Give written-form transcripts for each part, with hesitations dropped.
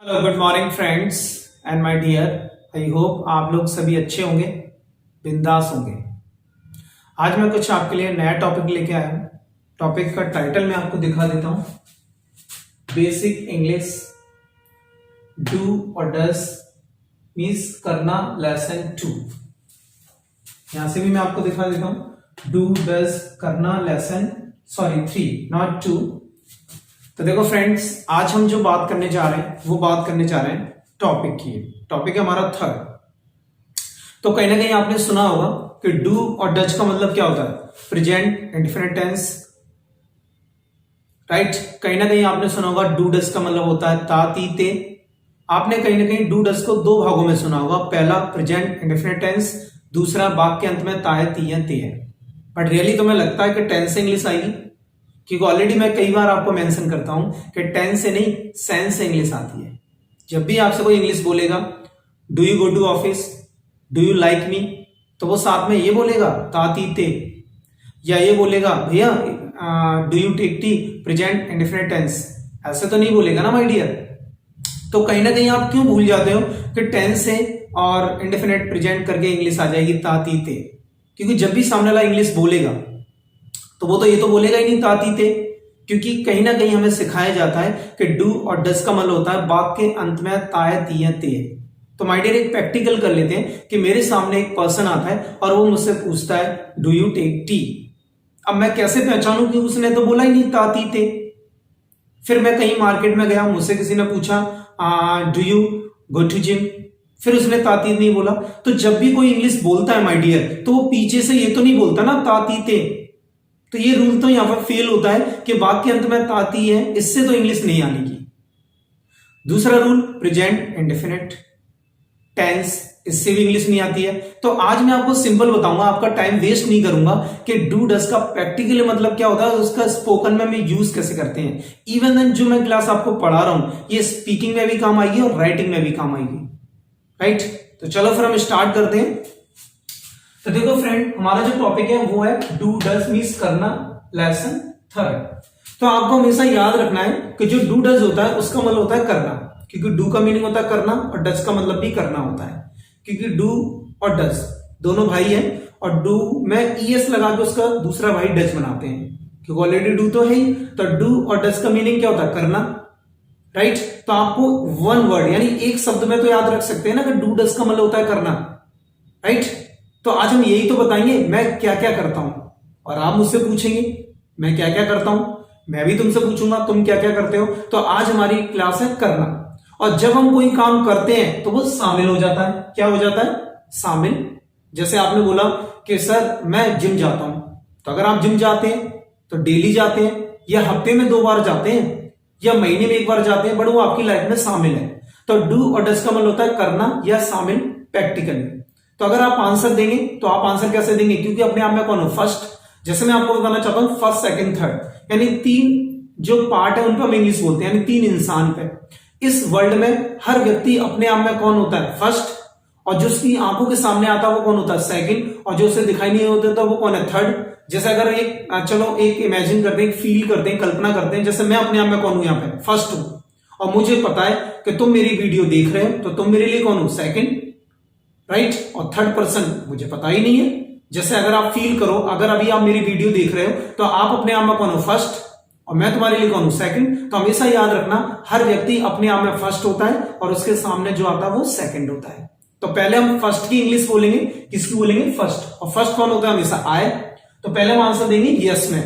Hello good morning friends and my dear. I hope आप लोग सभी अच्छे होंगे, बिंदास होंगे। आज मैं कुछ आपके लिए नया टॉपिक लेके आया हूं। टॉपिक का टाइटल मैं आपको दिखा देता हूं, बेसिक इंग्लिश डू और डज मीन्स करना लेसन 2। यहां से भी मैं आपको दिखा देता हूं, डू डज करना लेसन 3 नॉट 2। तो देखो फ्रेंड्स, आज हम जो बात करने जा रहे हैं वो बात करने जा रहे हैं टॉपिक की। टॉपिक है हमारा थर्ड। तो कहीं ना कहीं आपने सुना होगा कि डू और डज का मतलब क्या होता है, प्रेजेंट इंडेफिनिट टेंस, राइट। कहीं ना कहीं आपने सुना होगा डू डज का मतलब होता है ता ती ते। आपने कहीं ना कहीं डू डज को दो भागों में सुना होगा, पहला प्रेजेंट इंडेफिनिट टेंस, दूसरा वाक्य के अंत में ता है ती है ते है। बट रियली तुम्हें लगता है कि टेंस से इंग्लिश आएगी? क्योंकि ऑलरेडी मैं कई बार आपको मेंशन करता हूं कि टेंस से नहीं सेंस से इंग्लिश आती है। जब भी आपसे कोई इंग्लिश बोलेगा, do you go to office, do you like me, तो वो साथ में ये बोलेगा ताती ते, या ये बोलेगा भैया do you take tea, present indefinite tense. ऐसे तो नहीं बोलेगा ना माय डियर। तो कहीं ना कहीं आप क्यों भूल जाते हो कि टेंस से और इंडेफिनिट प्रेजेंट करके इंग्लिश आ जाएगी ताती ते? क्योंकि जब भी सामने वाला इंग्लिश बोलेगा तो वो तो ये तो बोलेगा ही नहीं ताती थे, क्योंकि कहीं ना कहीं हमें सिखाया जाता है कि डू और डज का मतलब होता है वाक्य के अंत में ताय तीय ते। तो माय डियर एक प्रैक्टिकल कर लेते हैं कि मेरे सामने एक पर्सन आता है और वो मुझसे पूछता है डू यू टेक टी। अब मैं कैसे पहचानूं कि उसने तो बोला ही नहीं ताती थे। फिर मैं कहीं मार्केट में गया, मुझसे किसी ने पूछा do you go to gym, फिर उसने ताती नहीं बोला। तो जब भी कोई इंग्लिश बोलता है माय डियर, तो वो पीछे से ये तो नहीं बोलता ना ताती थे। तो ये रूल तो यहां पर फेल होता है कि वाक्य अंत में ताती है, इससे तो इंग्लिश नहीं आने की। दूसरा रूल प्रेजेंट इंडेफिनिट टेंस, इससे भी इंग्लिश नहीं आती है। तो आज मैं आपको सिंपल बताऊंगा, आपका टाइम वेस्ट नहीं करूंगा कि डू डज का प्रैक्टिकली मतलब क्या होता है, उसका स्पोकन में हम यूज कैसे करते हैं। इवन देन जो मैं क्लास आपको पढ़ा रहा हूं ये स्पीकिंग में भी काम आएगी और राइटिंग में भी काम आएगी, राइट। तो चलो फिर हम स्टार्ट करते हैं। तो देखो फ्रेंड, हमारा जो टॉपिक है वो है डू डज मीन्स करना लेसन थर्ड। तो आपको हमेशा याद रखना है कि जो डू डज होता है उसका मतलब होता है करना, क्योंकि डू का मीनिंग होता है करना और डज का मतलब भी करना होता है। क्योंकि डू और डज दोनों भाई हैं और डू में ईएस लगा के उसका दूसरा भाई डज बनाते हैं, क्योंकि ऑलरेडी डू तो है ही। तो डू और डज का मीनिंग क्या होता है, करना, राइट। तो आपको वन वर्ड यानी एक शब्द में तो याद रख सकते हैं ना कि डू डज का मतलब होता है करना, राइट। तो आज हम यही तो बताएंगे मैं क्या क्या करता हूं, और आप मुझसे पूछेंगे मैं क्या क्या करता हूं, मैं भी तुमसे पूछूंगा तुम क्या क्या करते हो। तो आज हमारी क्लास है करना। और जब हम कोई काम करते हैं तो वो शामिल हो जाता है। क्या हो जाता है, शामिल। जैसे आपने बोला कि सर मैं जिम जाता हूं, तो अगर आप जिम जाते हैं तो डेली जाते हैं या हफ्ते में 2 बार जाते हैं या महीने में 1 बार जाते हैं, बट वो आपकी लाइफ में शामिल है। तो डू और डज का मतलब होता है करना या शामिल प्रैक्टिकली। तो अगर आप आंसर देंगे तो आप आंसर कैसे देंगे, क्योंकि अपने आप में कौन हो, फर्स्ट। जैसे मैं आपको बताना चाहता हूं फर्स्ट सेकंड थर्ड, यानी 3 जो पार्ट है उन पर हम इंग्लिश बोलते हैं, यानी 3 इंसान पे। इस वर्ल्ड में हर व्यक्ति अपने आप में कौन होता है, फर्स्ट। और जो उसकी आंखों के सामने आता है वो कौन होता है, सेकंड। और जो उसे दिखाई नहीं होता वो कौन है, थर्ड। जैसे अगर चलो एक इमेजिन करते हैं, फील करते हैं, कल्पना करते हैं, जैसे मैं अपने आप में कौन हूं, यहाँ पे फर्स्ट हूं। और मुझे पता है कि तुम मेरी वीडियो देख रहे हो, तो तुम मेरे लिए कौन हो, सेकंड, राइट। और थर्ड पर्सन मुझे पता ही नहीं है। जैसे अगर आप फील करो, अगर अभी आप मेरी वीडियो देख रहे हो तो आप अपने आप में कौन हो, फर्स्ट, और मैं तुम्हारे लिए कौन हूं, सेकंड। तो हमेशा याद रखना हर व्यक्ति अपने आप में फर्स्ट होता है और उसके सामने जो आता है वो सेकंड होता है। तो पहले हम फर्स्ट की इंग्लिश बोलेंगे, किसकी बोलेंगे, फर्स्ट। और फर्स्ट कौन होता है, हमेशा आए। तो पहले हम आंसर देंगे यस में।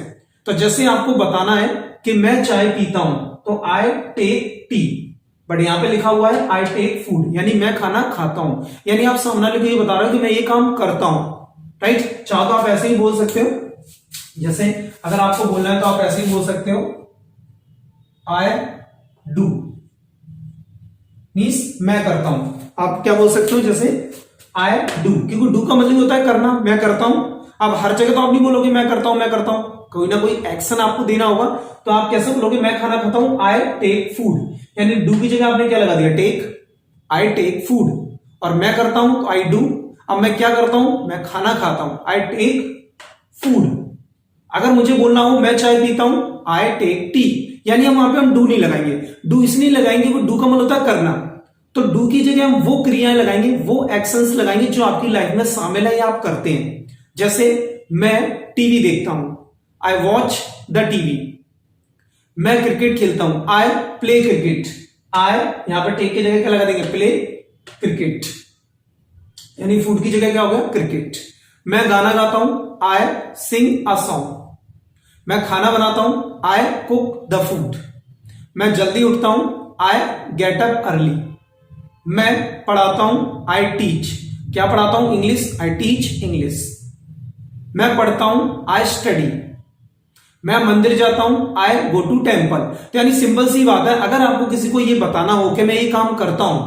तो जैसे आपको बताना है कि मैं चाय पीता हूं, तो आई टेक टी, बट यहां पे लिखा हुआ है आई टेक फूड, यानी मैं खाना खाता हूं। यानी आप सामने वाले को ये बता रहे हो कि मैं ये काम करता हूं, राइट। चाहो तो आप ऐसे ही बोल सकते हो, जैसे अगर आपको बोलना है तो आप ऐसे ही बोल सकते हो आई डू मीन्स मैं करता हूं। आप क्या बोल सकते हो, जैसे आई डू, क्योंकि डू का मतलब होता है करना, मैं करता हूं। अब हर जगह तो आप नहीं बोलोगे मैं करता हूं मैं करता हूं, कोई ना कोई एक्शन आपको देना होगा। तो आप कैसे बोलोगे, मैं खाना खाता हूं, आई टेक फूड, यानी डू की जगह आपने क्या लगा दिया, टेक, आई टेक फूड। और मैं करता हूं तो आई डू। अब मैं क्या करता हूं, मैं खाना खाता हूं, आई टेक फूड। अगर मुझे बोलना हो मैं चाय पीता हूं, आई टेक टी, यानी हम वहां पे हम डू नहीं लगाएंगे। डू इसलिए लगाएंगे वो डू का मतलब होता है करना, तो डू की जगह हम वो क्रियाएं लगाएंगे, वो एक्शंस लगाएंगे जो आपकी लाइफ में शामिल है या आप करते हैं। जैसे मैं टीवी देखता हूं, आई वॉच द टीवी। मैं क्रिकेट खेलता हूं, आई प्ले क्रिकेट। आई यहां पर टेक की जगह क्या लगा देंगे, प्ले क्रिकेट, यानी फूड की जगह क्या हो गया, क्रिकेट। मैं गाना गाता हूं, आई सिंग अ सॉन्ग। मैं खाना बनाता हूं, आई कुक द फूड। मैं जल्दी उठता हूं, आई गेट अप अर्ली। मैं पढ़ाता हूं, आई टीच। क्या पढ़ाता हूं, इंग्लिश, आई टीच इंग्लिश। मैं पढ़ता हूं, आई स्टडी। मैं मंदिर जाता हूं, आई गो टू टेम्पल। तो यानी सिंपल सी बात है, अगर आपको किसी को ये बताना हो कि मैं ये काम करता हूं,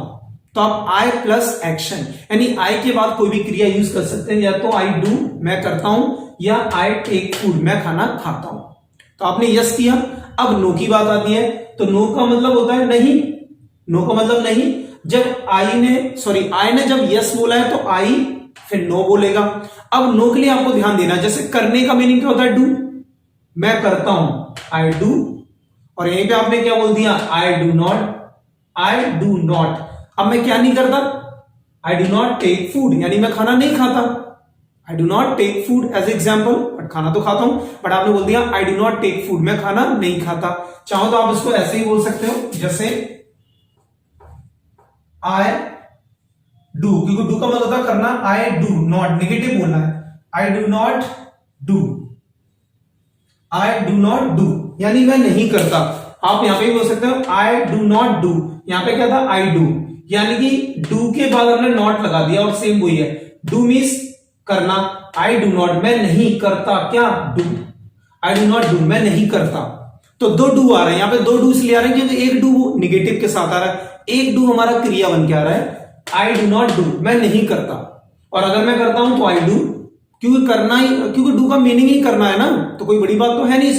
तो आप आई प्लस एक्शन, यानी आई के बाद कोई भी क्रिया यूज कर सकते हैं, या तो आई डू मैं करता हूं, या आई टेक फूड मैं खाना खाता हूं। तो आपने यस किया। अब नो की बात आती है, तो नो का मतलब होता है नहीं। नो का मतलब नहीं। जब आई ने जब यस बोला है तो आई फिर नो बोलेगा। अब नो के लिए आपको ध्यान देना, जैसे करने का मीनिंग क्या होता है, डू। मैं करता हूं, आई डू, और यहीं पे आपने क्या बोल दिया, I do not. I do not, अब मैं क्या नहीं करता, I do not take food, यानी मैं खाना नहीं खाता। I do not take food as example, but खाना तो खाता हूं, बट आपने बोल दिया I do not take food, मैं खाना नहीं खाता। चाहो तो आप इसको ऐसे ही बोल सकते हो, जैसे आई डू, क्योंकि डू का मतलब होता है करना। आई डू नॉट, नेगेटिव बोलना है, आई do not do. I do not do यानी मैं नहीं करता। आप यहां पे भी बोल सकते हो आई डू नॉट डू, यहां पे क्या था, आई डू, यानी कि डू के बाद हमने नॉट लगा दिया और सेम वही है। डू मीन्स करना, आई डू नॉट मैं नहीं करता, क्या do, I do not do मैं नहीं करता। तो दो डू आ रहे हैं, यहां पे दो डू इसलिए आ रहे हैं क्योंकि एक डू निगेटिव के साथ आ रहा है, एक डू हमारा क्रिया बन के आ रहा है। आई डू नॉट डू मैं नहीं करता, और अगर मैं करता हूं तो आई डू, क्योंकि करना ही, क्योंकि डू का मीनिंग ही करना है ना, तो कोई बड़ी बात तो है नहीं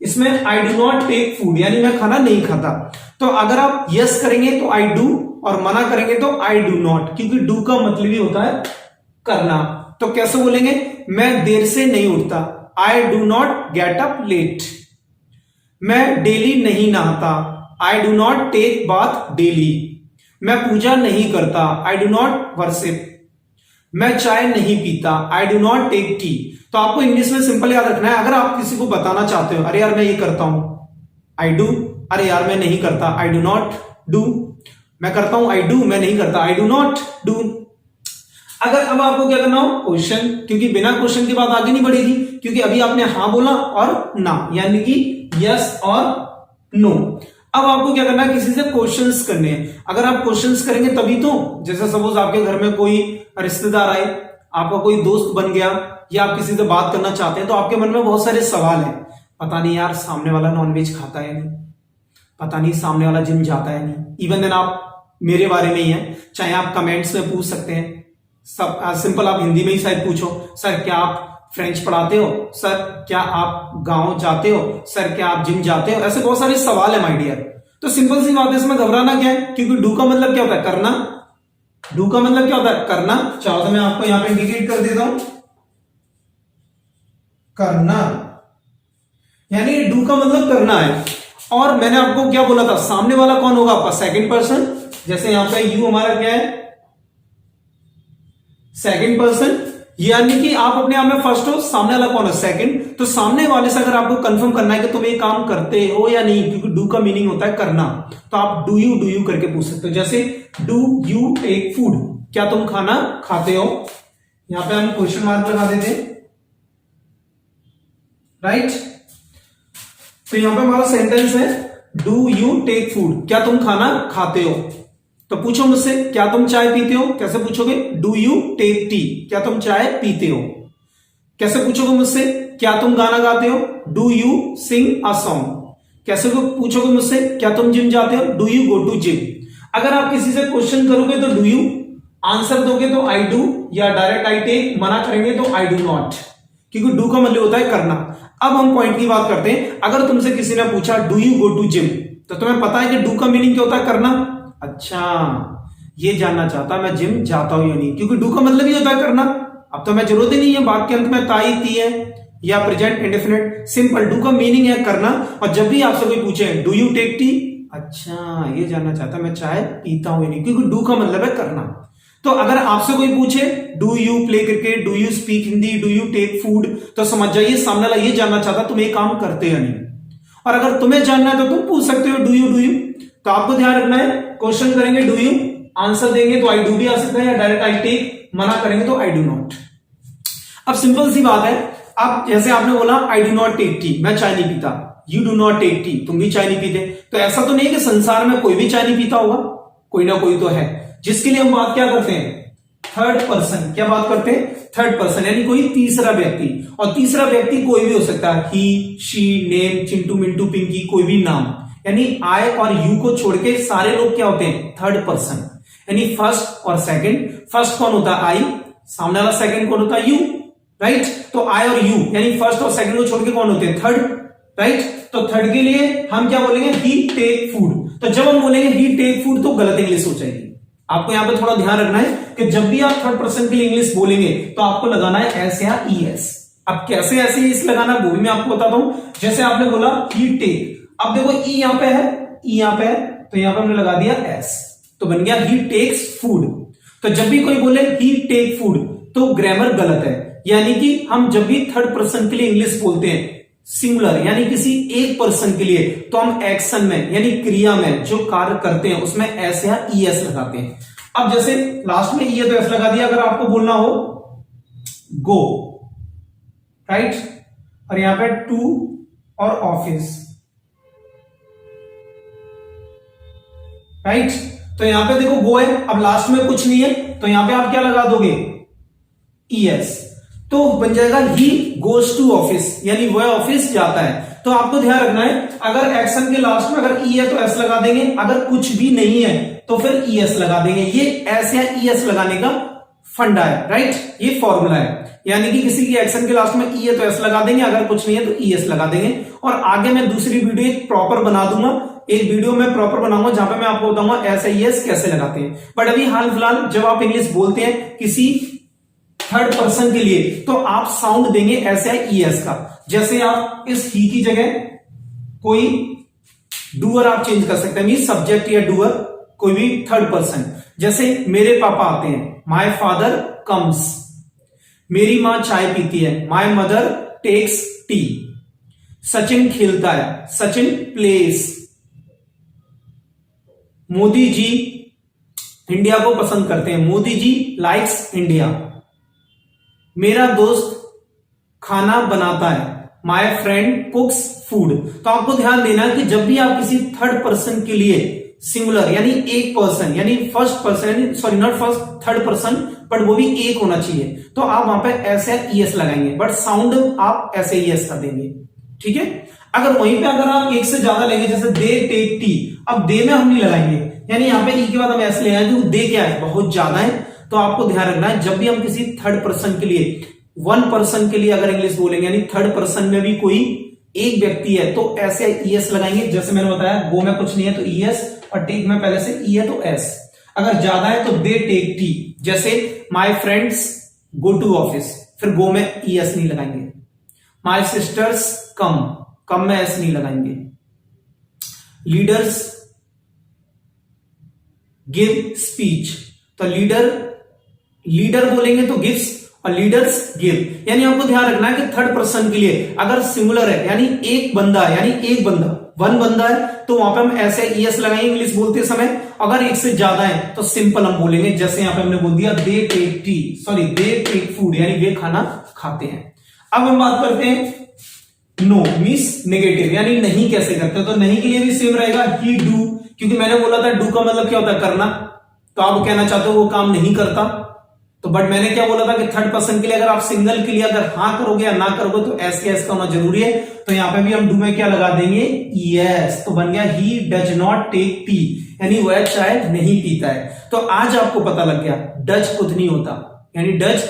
इसमें I do not take food यानी मैं खाना नहीं खाता। तो अगर आप यस करेंगे तो आई डू, और मना करेंगे तो आई डू नॉट, क्योंकि डू का मतलब ही होता है करना। तो कैसे बोलेंगे, मैं देर से नहीं उठता, I do not get up late. मैं डेली नहीं नहाता, I do not take bath daily. मैं पूजा नहीं करता, आई डू नॉट वर्शिप। मैं चाय नहीं पीता, I do not take tea. तो आपको इंग्लिश में सिंपल याद रखना है, अगर आप किसी को बताना चाहते हो, अरे यार मैं ये करता हूं, आई डू, अरे यार मैं नहीं करता, आई डू नॉट डू। मैं करता हूं, आई डू, मैं नहीं करता, आई डू नॉट डू। अगर अब आपको क्या करना हो, क्वेश्चन, क्योंकि बिना क्वेश्चन के बाद आगे नहीं बढ़ेगी, क्योंकि अभी आपने हाँ बोला और ना, यानी कि यस और नो। अब आपको क्या करना है, किसी से क्वेश्चंस करने हैं। अगर आप क्वेश्चंस करेंगे तभी तो, जैसे सपोज आपके घर में कोई रिश्तेदार आए, आपका कोई दोस्त बन गया, या आप किसी से बात करना चाहते हैं, तो आपके मन में बहुत सारे सवाल हैं। पता नहीं यार सामने वाला नॉनवेज खाता है नहीं, पता नहीं सामने वाला जिम जाता है नहीं। इवन देन आप मेरे बारे में ही है, चाहे आप कमेंट्स में पूछ सकते हैं, सब सिंपल आप हिंदी में ही शायद पूछो, सर क्या आप फ्रेंच पढ़ाते हो, सर क्या आप गांव जाते हो, सर क्या आप जिम जाते हो, ऐसे बहुत सारे सवाल है माय डियर। तो सिंपल सी बात है, इसमें घबराना क्या है, क्योंकि डू का मतलब क्या होता है, करना। डू का मतलब क्या होता है, करना। चाहो तो मैं आपको यहां पे इंडिकेट कर देता हूं, करना, यानी डू का मतलब करना है। और मैंने आपको क्या बोला था, सामने वाला कौन होगा आपका, सेकंड पर्सन। जैसे यहां पे यू हमारा क्या है, सेकंड पर्सन, यानी कि आप अपने आप में फर्स्ट हो, सामने वाला कौन है, सेकंड। तो सामने वाले से अगर आपको कंफर्म करना है कि तुम ये काम करते हो या नहीं, क्योंकि डू का मीनिंग होता है करना, तो आप डू यू करके पूछ सकते हो। जैसे डू यू टेक फूड, क्या तुम खाना खाते हो। यहां पे हम क्वेश्चन मार्क लगा देते हैं, राइट। तो यहां पे हमारा सेंटेंस है डू यू टेक फूड, क्या तुम खाना खाते हो। तो पूछो मुझसे, क्या तुम चाय पीते हो, कैसे पूछोगे, डू यू टेक टी, क्या तुम चाय पीते हो। कैसे पूछोगे मुझसे, क्या तुम गाना गाते हो, do you sing a song. कैसे पूछोगे मुझसे, क्या तुम जिम जाते हो, do you go to gym. अगर आप किसी से क्वेश्चन करोगे तो डू यू, आंसर दोगे तो आई डू, या डायरेक्ट आई टेक, मना करेंगे तो आई डू नॉट, क्योंकि डू का मतलब होता है करना। अब हम पॉइंट की बात करते हैं। अगर तुमसे किसी ने पूछा do you go to gym, तो तुम्हें पता है कि डू का मीनिंग क्या होता है, करना। अच्छा, ये जानना चाहता मैं जिम जाता हूं या नहीं, क्योंकि डू का मतलब ही होता है करना। अब तो मैं जरूरत ही नहीं है, बात के अंत में ताई ती है, या प्रेजेंट इंडेफिनिट। सिंपल, डू का मीनिंग है करना। और जब भी आपसे कोई पूछे डू यू टेक टी, अच्छा ये जानना चाहता मैं चाय पीता हूं नहीं, क्योंकि डू का मतलब है करना। तो अगर आपसे कोई पूछे do you play cricket, do you speak Hindi, do you take food, तो समझ जाइए सामने वाला ये जानना चाहता तुम ये काम करते या नहीं। और अगर तुम्हें जानना है तो तुम पूछ सकते हो डू यू। तो आपको ध्यान रखना है, क्वेश्चन करेंगे डू यू, आंसर देंगे तो आई डू भी आ सकता है, या डायरेक्ट आई टेक, मना करेंगे तो आई डू नॉट। अब सिंपल सी बात है, अब जैसे आपने बोला I do not take tea, मैं चाय नहीं पीता, you do not take tea, तुम भी चाय नहीं पीते। तो ऐसा तो नहीं है कि संसार में कोई भी चाय नहीं पीता होगा, कोई ना कोई तो है, जिसके लिए हम बात क्या करते हैं, थर्ड पर्सन। क्या बात करते हैं, थर्ड पर्सन, यानी कोई तीसरा व्यक्ति। और तीसरा व्यक्ति कोई भी हो सकता है, ही, शी, नेम, चिंटू, मिंटू, पिंकी, कोई भी नाम। यानी आई और यू को छोड़ के सारे लोग क्या होते हैं, थर्ड पर्सन। यानी फर्स्ट और सेकंड, फर्स्ट कौन होता है, आई, सामने वाला सेकंड कौन होता है, यू, राइट। तो आई और यू यानी फर्स्ट और सेकंड को छोड़ के कौन होते हैं, थर्ड, राइट। तो थर्ड के लिए हम क्या बोलेंगे, ही टेक फूड। तो जब हम बोलेंगे ही टेक फूड तो गलत इंग्लिश हो जाएगी। आपको यहां पे थोड़ा ध्यान रखना है कि जब भी आप थर्ड पर्सन के लिए इंग्लिश बोलेंगे तो आपको लगाना है एस या ई एस। अब कैसे ऐसे इस लगाना वो भी मैं आपको बताता हूं। जैसे आपने बोला ही टेक, अब देखो ई यहां पे है, ई यहां पे है, तो यहां पे हमने लगा दिया एस, तो बन गया ही टेक्स फूड। तो जब भी कोई बोले ही टेक फूड तो ग्रामर गलत है। यानी कि हम जब भी थर्ड पर्सन के लिए इंग्लिश बोलते हैं सिंगुलर यानी किसी एक पर्सन के लिए, तो हम एक्शन में यानी क्रिया में जो कार्य करते हैं उसमें एस या ई एस लगाते हैं। अब जैसे लास्ट में ई है तो एस लगा दिया। अगर आपको बोलना हो गो, राइट, और यहां पे टू और ऑफिस, राइट, तो यहां पे देखो गो है, अब लास्ट में कुछ नहीं है तो यहां पे आप क्या लगा दोगे, ई एस, तो बन जाएगा ही गोज टू ऑफिस, यानी वह ऑफिस जाता है। तो आपको ध्यान रखना है, अगर एक्शन के लास्ट में अगर ई है तो एस लगा देंगे, अगर कुछ भी नहीं है तो फिर ई एस लगा देंगे। ये एस या ई एस लगाने का फंडा है, राइट, ये फॉर्मूला है। यानी कि किसी की एक्शन के लास्ट में ई है तो एस लगा देंगे, अगर कुछ नहीं है तो ई एस लगा देंगे। और आगे मैं दूसरी वीडियो एक प्रॉपर बना दूंगा, एक वीडियो में प्रॉपर बनाऊंगा जहां पे मैं आपको बताऊंगा एस ई एस कैसे लगाते हैं। बट अभी हाल फिलहाल जब आप इंग्लिश बोलते हैं किसी थर्ड पर्सन के लिए तो आप साउंड देंगे एस या ई एस का। जैसे आप इस ही की जगह कोई डूअर आप चेंज कर सकते हैं, मीन सब्जेक्ट या डूअर कोई भी थर्ड पर्सन। जैसे मेरे पापा आते हैं, माय फादर कम्स। मेरी मां चाय पीती है, my mother takes tea. Sachin खेलता है, सचिन प्लेस। मोदी जी इंडिया को पसंद करते हैं, मोदी जी लाइक्स इंडिया। मेरा दोस्त खाना बनाता है, माय फ्रेंड कुक्स फूड। तो आपको ध्यान देना है कि जब भी आप किसी थर्ड पर्सन के लिए सिंगुलर यानी एक पर्सन यानी first person, sorry not first, third person, but वो भी एक होना चाहिए, तो आप वहां पे ऐसे ई एस लगाएंगे, बट साउंड आप ऐसे ई एस का देंगे, ठीक है। अगर वहीं पे अगर आप एक से ज्यादा लेंगे, जैसे दे टेक टी, अब दे में हम नहीं लगाएंगे, यानी यहाँ पे ई के बाद हम ऐसे ले आएंगे, दे क्या है, बहुत ज्यादा है। तो आपको ध्यान रखना है जब भी हम किसी थर्ड पर्सन के लिए, वन पर्सन के लिए अगर इंग्लिश बोलेंगे यानी थर्ड पर्सन में भी कोई एक व्यक्ति है तो ऐसे ई एस लगाएंगे। जैसे मैंने बताया गो में कुछ नहीं है तो ई एस, और टेक में पहले से ई है तो एस। अगर ज्यादा है तो दे टेक टी, जैसे my friends go to office, फिर गो में ई एस नहीं लगाएंगे। माय सिस्टर्स कम, कम में एस नहीं लगाएंगे। लीडर्स गिव स्पीच, तो लीडर बोलेंगे तो गिव्स और लीडर्स गिव। यानी आपको ध्यान रखना है कि थर्ड पर्सन के लिए अगर सिंगुलर है यानी एक बंदा वन बंदा है तो वहां पे हम ऐसे ई एस लगाएंगे इंग्लिश बोलते समय। अगर एक से ज्यादा है तो सिंपल हम बोलेंगे, जैसे यहां पे हमने बोल दिया they take tea, sorry they take food, यानी वे खाना खाते हैं। अब हम बात करते हैं नो मींस नेगेटिव, यानी नहीं कैसे करते, तो नहीं के लिए भी सेम रहेगा ही डू, क्योंकि मैंने बोला था डू का मतलब क्या होता है, करना। तो आप कहना चाहते हो वो काम नहीं करता, तो बट मैंने क्या बोला था कि थर्ड पर्सन के लिए अगर आप सिंगल के लिए अगर हाँ करोगे या ना करोगे तो एस के एस का होना जरूरी है। तो यहां पे भी हम डू में क्या लगा देंगे, यस, तो बन गया he does not take tea, यानी वह चाय नहीं पीता है। तो आज आपको पता लग गया डज कुछ नहीं होता, यानी डज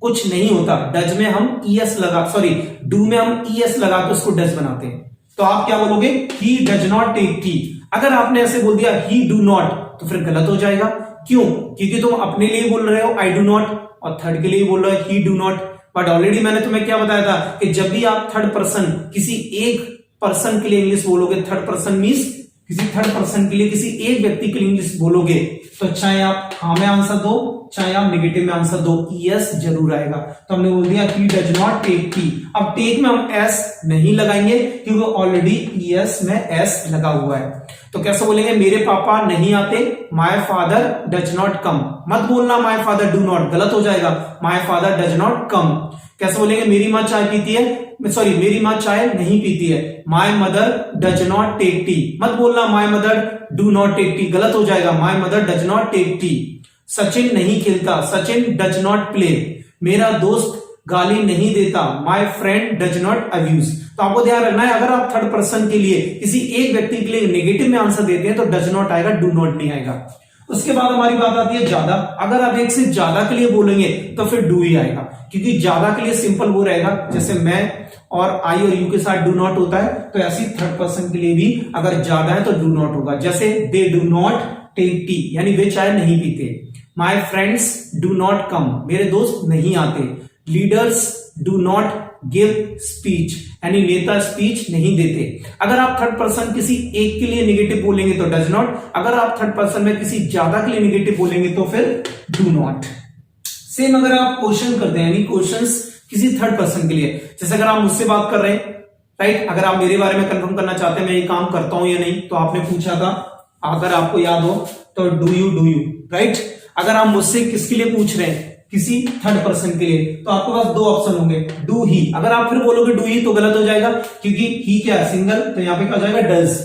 कुछ नहीं होता, डज में हम ई एस लगा, सॉरी डू में हम ई एस लगा के उसको डज बनाते हैं। तो आप क्या बोलोगे, he does not take tea. अगर आपने ऐसे बोल दिया ही डू नॉट तो फिर गलत हो जाएगा। क्यों? क्योंकि तुम अपने लिए बोल रहे हो आई डू नॉट और थर्ड के लिए बोल रहे हो ही डू नॉट। बट ऑलरेडी मैंने तुम्हें क्या बताया था कि जब भी आप थर्ड पर्सन किसी एक पर्सन के लिए इंग्लिश बोलोगे, थर्ड पर्सन मींस किसी थर्ड पर्सन के लिए, किसी एक व्यक्ति के लिए इंग्लिश बोलोगे, तो चाहे आप हाँ में आंसर दो चाहे आप नेगेटिव में आंसर दो, यस जरूर आएगा। तो हमने बोल दिया he does not take tea. अब टेक में हम एस नहीं लगाएंगे क्योंकि ऑलरेडी यस में एस लगा हुआ है। तो कैसे बोलेंगे, मेरे पापा नहीं आते, my father does not come. मत बोलना माय फादर डू नॉट, गलत हो जाएगा, my father does not come. कैसे बोलेंगे, मेरी माँ चाय पीती है, सॉरी मेरी माँ चाय नहीं पीती है, my mother does not take tea. मत बोलना my mother do not take tea, गलत हो जाएगा, my mother does not take tea. Sachin नहीं खेलता, सचिन डज नॉट प्ले। मेरा दोस्त गाली नहीं देता, my friend does not abuse. तो आपको ध्यान रखना है, अगर आप थर्ड पर्सन के लिए किसी एक व्यक्ति के लिए नेगेटिव में आंसर देते हैं तो डज नॉट आएगा, डू नॉट नहीं आएगा। उसके बाद हमारी बात आती है ज्यादा। अगर आप एक से ज्यादा के लिए बोलेंगे तो फिर डू ही आएगा, क्योंकि ज्यादा के लिए सिंपल वो रहेगा, जैसे मैं और आई और यू के साथ डू नॉट होता है, तो ऐसी थर्ड पर्सन के लिए भी अगर ज्यादा है तो डू नॉट होगा। जैसे they do not take tea, यानी वे चाय नहीं पीते। My friends do not come, मेरे दोस्त नहीं आते। Leaders do not give speech, यानी नेता स्पीच नहीं देते। अगर आप थर्ड पर्सन किसी एक के लिए नेगेटिव बोलेंगे तो डज नॉट, अगर आप थर्ड पर्सन में किसी ज्यादा के लिए नेगेटिव बोलेंगे तो फिर डू नॉट। सेम अगर आप क्वेश्चन करते हैं, यानी क्वेश्चंस किसी थर्ड पर्सन के लिए, जैसे अगर आप मुझसे बात कर रहे हैं, राइट, अगर आप मेरे बारे में कंफर्म करना चाहते हैं मैं ये काम करता हूं या नहीं, तो आपने पूछा था, अगर आपको याद हो तो डू यू, राइट। अगर आप मुझसे किसके लिए पूछ रहे हैं, किसी थर्ड पर्सन के लिए, तो आपके पास दो ऑप्शन होंगे, डू ही। अगर आप फिर बोलोगे डू ही तो गलत हो जाएगा, क्योंकि ही क्या है, सिंगल, तो यहां पे क्या हो जाएगा, डज।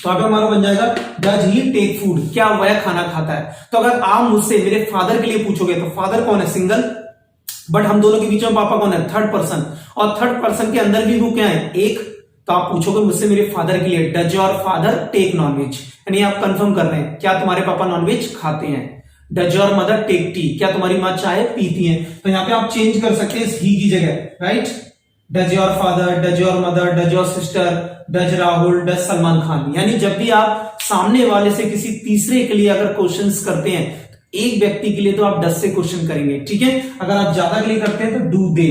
तो यहाँ पे हमारा बन जाएगा डज ही टेक फूड, क्या वह खाना खाता है। तो अगर आप मुझसे मेरे फादर के लिए पूछोगे तो फादर कौन है, सिंगल, बट हम दोनों के बीच में पापा कौन है, थर्ड पर्सन, और थर्ड पर्सन के अंदर भी वो क्या है, एक। तो आप पूछोगे मुझसे मेरे फादर के लिए, does your father take nonveg, यानी आप कंफर्म कर रहे हैं क्या तुम्हारे पापा नॉनवेज खाते हैं। Does your mother take tea, क्या तुम्हारी माँ चाय पीती है। तो यहाँ पे आप चेंज कर सकते हैं इस ही की जगह, right. Does your father, does your mother, does your sister, does Rahul, does Salman Khan. यानी जब भी आप सामने वाले से किसी तीसरे के लिए अगर क्वेश्चंस करते हैं, एक व्यक्ति के लिए तो आप डज से क्वेश्चन करेंगे, ठीक है। अगर आप ज्यादा के लिए करते हैं तो डू दे,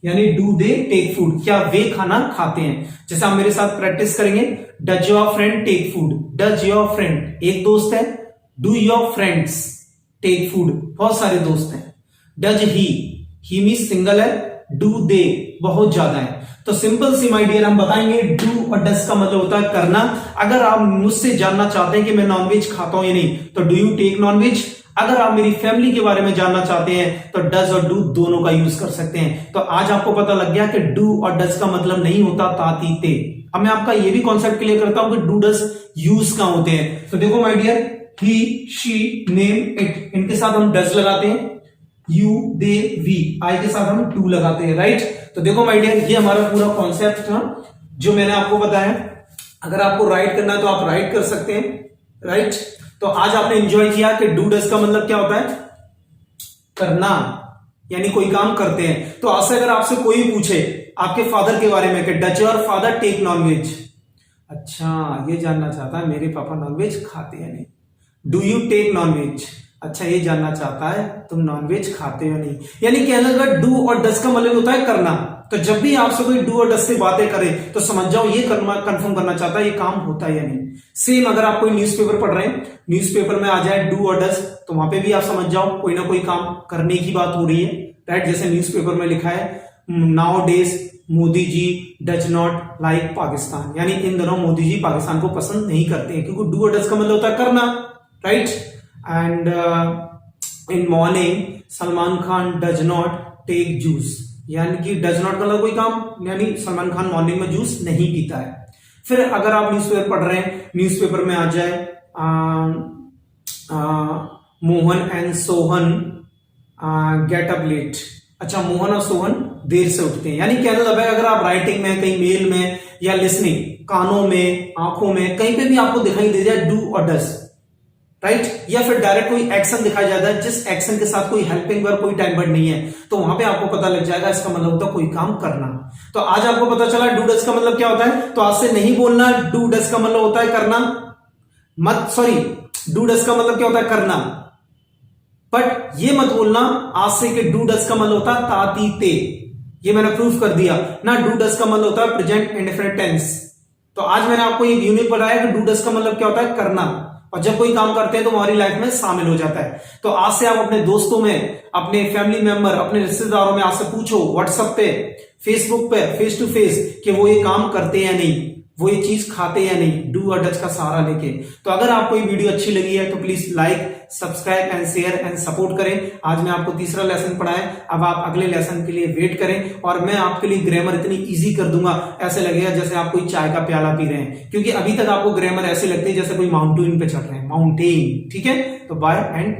यानी डू दे टेक फूड, क्या वे खाना खाते हैं। जैसे आप मेरे साथ प्रैक्टिस करेंगे, does your friend take food, does your friend एक दोस्त है, do your friends take food बहुत सारे दोस्त हैं। डज ही मींस सिंगल है, डू दे बहुत ज्यादा है। तो सिंपल सी माय डियर हम बताएंगे डू और डज का मतलब होता है करना। अगर आप मुझसे जानना चाहते हैं कि मैं नॉनवेज खाता हूं या नहीं तो डू यू टेक नॉनवेज। अगर आप मेरी फैमिली के बारे में जानना चाहते हैं तो डज और डू दोनों का यूज कर सकते हैं। तो आज आपको पता लग गया कि डू और डज का मतलब नहीं होता ताती ते। अब मैं आपका ये भी कॉन्सेप्ट क्लियर करता हूं कि डू डज यूज कहां होते हैं। तो देखो my dear, he, she, name, it, इनके साथ हम डज लगाते हैं, यू, दे, वी, आई के साथ हम डू लगाते हैं, राइट। तो देखो माय डियर, ये हमारा पूरा कॉन्सेप्ट था जो मैंने आपको बताया। अगर आपको राइट करना है तो आप राइट कर सकते हैं, राइट। तो आज आपने एंजॉय किया कि डू डज का मतलब क्या होता है, करना, यानी कोई काम करते हैं। तो आज से अगर आपसे कोई पूछे आपके फादर के बारे में कि does your father take nonveg, अच्छा ये जानना चाहता है मेरे पापा नॉनवेज खाते हैं नहीं। डू यू टेक नॉनवेज, अच्छा ये जानना चाहता है तुम नॉनवेज खाते हो नहीं। यानी कहने लगा डू और डज का मतलब होता है करना। तो जब भी आपसे कोई डू और डज से बातें करे तो समझ जाओ ये कंफर्म करना चाहता है ये काम होता है या नहीं। सेम अगर आप कोई न्यूज़पेपर पढ़ रहे हैं, न्यूज़पेपर में आ जाए डू और डज, तो वहां पे भी आप समझ जाओ कोई ना कोई काम करने की बात हो रही है, राइट। जैसे न्यूज़पेपर में लिखा है nowadays Modi ji does not like Pakistan, यानी इन दोनों मोदी जी पाकिस्तान को पसंद नहीं करते हैं, क्योंकि डू और डज का मतलब होता है करना, right. And in morning Salman Khan does not take juice, यानी कि डज नॉट मतलब कोई काम, यानी सलमान खान मॉर्निंग में जूस नहीं पीता है। फिर अगर आप न्यूज़पेपर पढ़ रहे हैं, न्यूज़पेपर में आ जाए Mohan and Sohan get up late, अच्छा मोहन और सोहन देर से उठते हैं। यानी कहने लगा है अगर आप राइटिंग में, कहीं मेल में या लिसनिंग, कानों में, आंखों में, कहीं पे भी आपको दिखाई दे जाए डू और डज, राइट, या फिर डायरेक्ट कोई एक्शन दिखाया जाता है जिस एक्शन के साथ कोई हेल्पिंग वर्ब, कोई टाइम वर्ड नहीं है, तो वहां पे आपको पता लग जाएगा इसका मतलब होता है कोई काम करना। तो आज आपको पता चला डू डज का मतलब क्या होता है। तो आज से नहीं बोलना डू डज का मतलब होता है करना, मत, सॉरी, डू डज का मतलब क्या होता है करना, बट ये मत बोलना आज से कि डू डस का मतलब होता है ता ती ते, ये मैंने प्रूफ कर दिया ना। डू डस का मतलब होता है प्रेजेंट इंडेफिनिट टेंस। तो आज मैंने आपको एक यूनिक बताया कि डू डस का मतलब क्या होता है, करना, और जब कोई काम करते हैं तो हमारी लाइफ में शामिल हो जाता है। तो आज से आप अपने दोस्तों में, अपने फैमिली मेंबर, अपने रिश्तेदारों में आज से पूछो व्हाट्सएप पे, फेसबुक पे, फेस टू फेस कि वो ये काम करते या नहीं, वो ये चीज खाते या नहीं, डू और डच का सहारा लेके। तो अगर आपको ये वीडियो अच्छी लगी है तो please like, subscribe and share and support करें। आज मैं आपको तीसरा लेसन पढ़ाया, अब आप अगले लेसन के लिए वेट करें और मैं आपके लिए ग्रामर इतनी इजी कर दूंगा, ऐसे लगेगा जैसे आप कोई चाय का प्याला पी रहे हैं, क्योंकि अभी तक आपको ग्रामर ऐसे लगती है जैसे कोई माउंटेन पे चढ़ रहे हैं, माउंटेन। ठीक है, तो बाय एंड